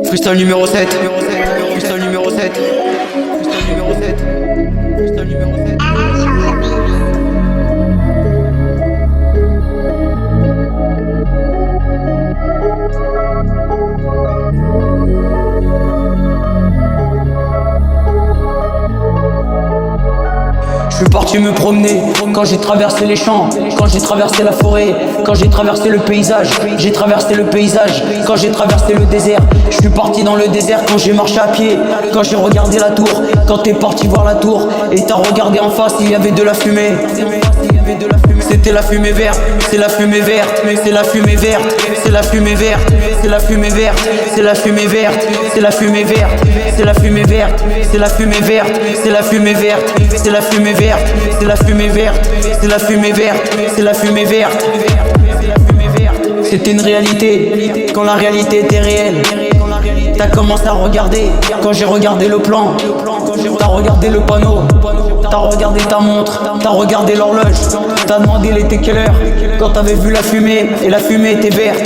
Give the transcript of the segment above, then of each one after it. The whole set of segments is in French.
Freestyle numéro 7. Freestyle numéro 7. Freestyle numéro 7. Freestyle numéro 7. Je suis parti me promener quand j'ai traversé les champs, quand j'ai traversé la forêt, quand j'ai traversé le paysage, j'ai traversé le paysage, quand j'ai traversé le désert. Je suis parti dans le désert quand j'ai marché à pied, quand j'ai regardé la tour, quand t'es parti voir la tour et t'as regardé en face, il y avait de la fumée. C'était la fumée verte, c'est la fumée verte, c'est la fumée verte, c'est la fumée verte, c'est la fumée verte, c'est la fumée verte, c'est la fumée verte, c'est la fumée verte, c'est la fumée verte, c'est la fumée verte, c'est la fumée verte, c'est la fumée verte, c'est la fumée verte, c'est la fumée verte. C'était une réalité, quand la réalité était réelle. T'as commencé à regarder, quand j'ai regardé le plan, t'as regardé le panneau, t'as regardé ta montre, t'as regardé l'horloge, t'as demandé il était quelle heure, quand t'avais vu la fumée, et la fumée était verte.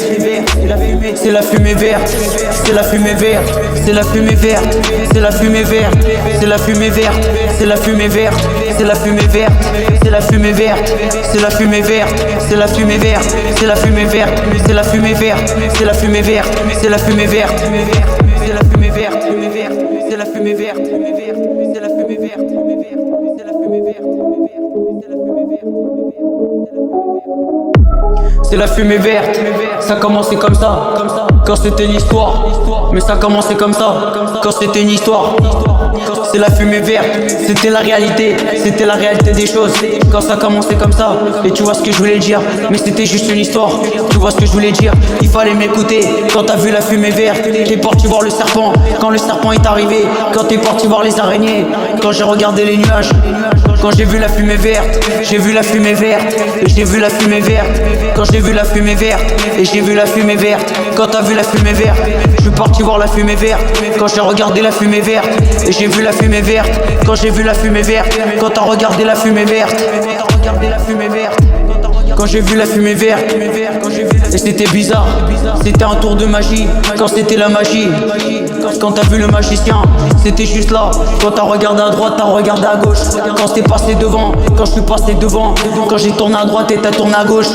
C'est la fumée verte, c'est la fumée verte, c'est la fumée verte, c'est la fumée verte, c'est la fumée verte, c'est la fumée verte, c'est la fumée verte, c'est la fumée verte, c'est la fumée verte, c'est la fumée verte, c'est la fumée verte, c'est la fumée verte, c'est la fumée verte, c'est la fumée verte, c'est la fumée verte, c'est la fumée verte, c'est la fumée verte, c'est la fumée verte, c'est la fumée verte. Ça commençait comme ça, quand c'était une histoire. Mais ça commençait comme ça, quand c'était une histoire. C'est la fumée verte, c'était la réalité des choses. Quand ça commençait comme ça, et tu vois ce que je voulais dire. Mais c'était juste une histoire, tu vois ce que je voulais dire. Il fallait m'écouter, quand t'as vu la fumée verte. T'es parti voir le serpent, quand le serpent est arrivé. Quand t'es parti voir les araignées, quand j'ai regardé les nuages. Quand j'ai vu la fumée verte, j'ai vu la fumée verte, et j'ai vu la fumée verte. Quand j'ai vu la fumée verte, et j'ai vu la fumée verte. Quand t'as vu la fumée verte, je suis parti voir la fumée verte. Quand j'ai regardé la fumée verte, et j'ai vu la fumée verte. Quand j'ai vu la fumée verte, quand t'as regardé la fumée verte. Quand j'ai vu la fumée verte, et c'était bizarre, c'était un tour de magie. Quand c'était la magie, quand t'as vu le magicien, c'était juste là. Quand t'as regardé à droite, t'as regardé à gauche. Quand t'es passé devant, quand je suis passé devant. Quand j'ai tourné à droite et t'as tourné à gauche.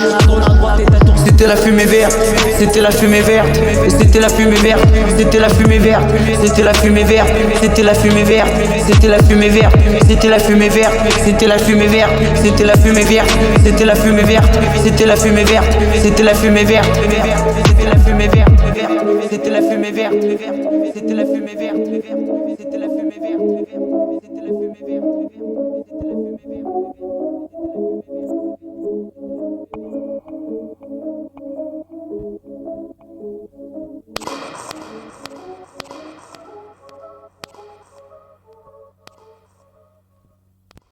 C'était la fumée verte, c'était la fumée verte, et c'était la fumée verte, c'était la fumée verte, c'était la fumée verte, c'était la fumée verte, c'était la fumée verte, c'était la fumée verte, c'était la fumée verte, c'était la fumée verte, c'était la fumée verte, c'était la fumée verte, c'était la fumée verte, c'était la fumée verte, c'était la fumée verte, c'était la fumée verte, c'était la fumée verte, c'était la fumée verte.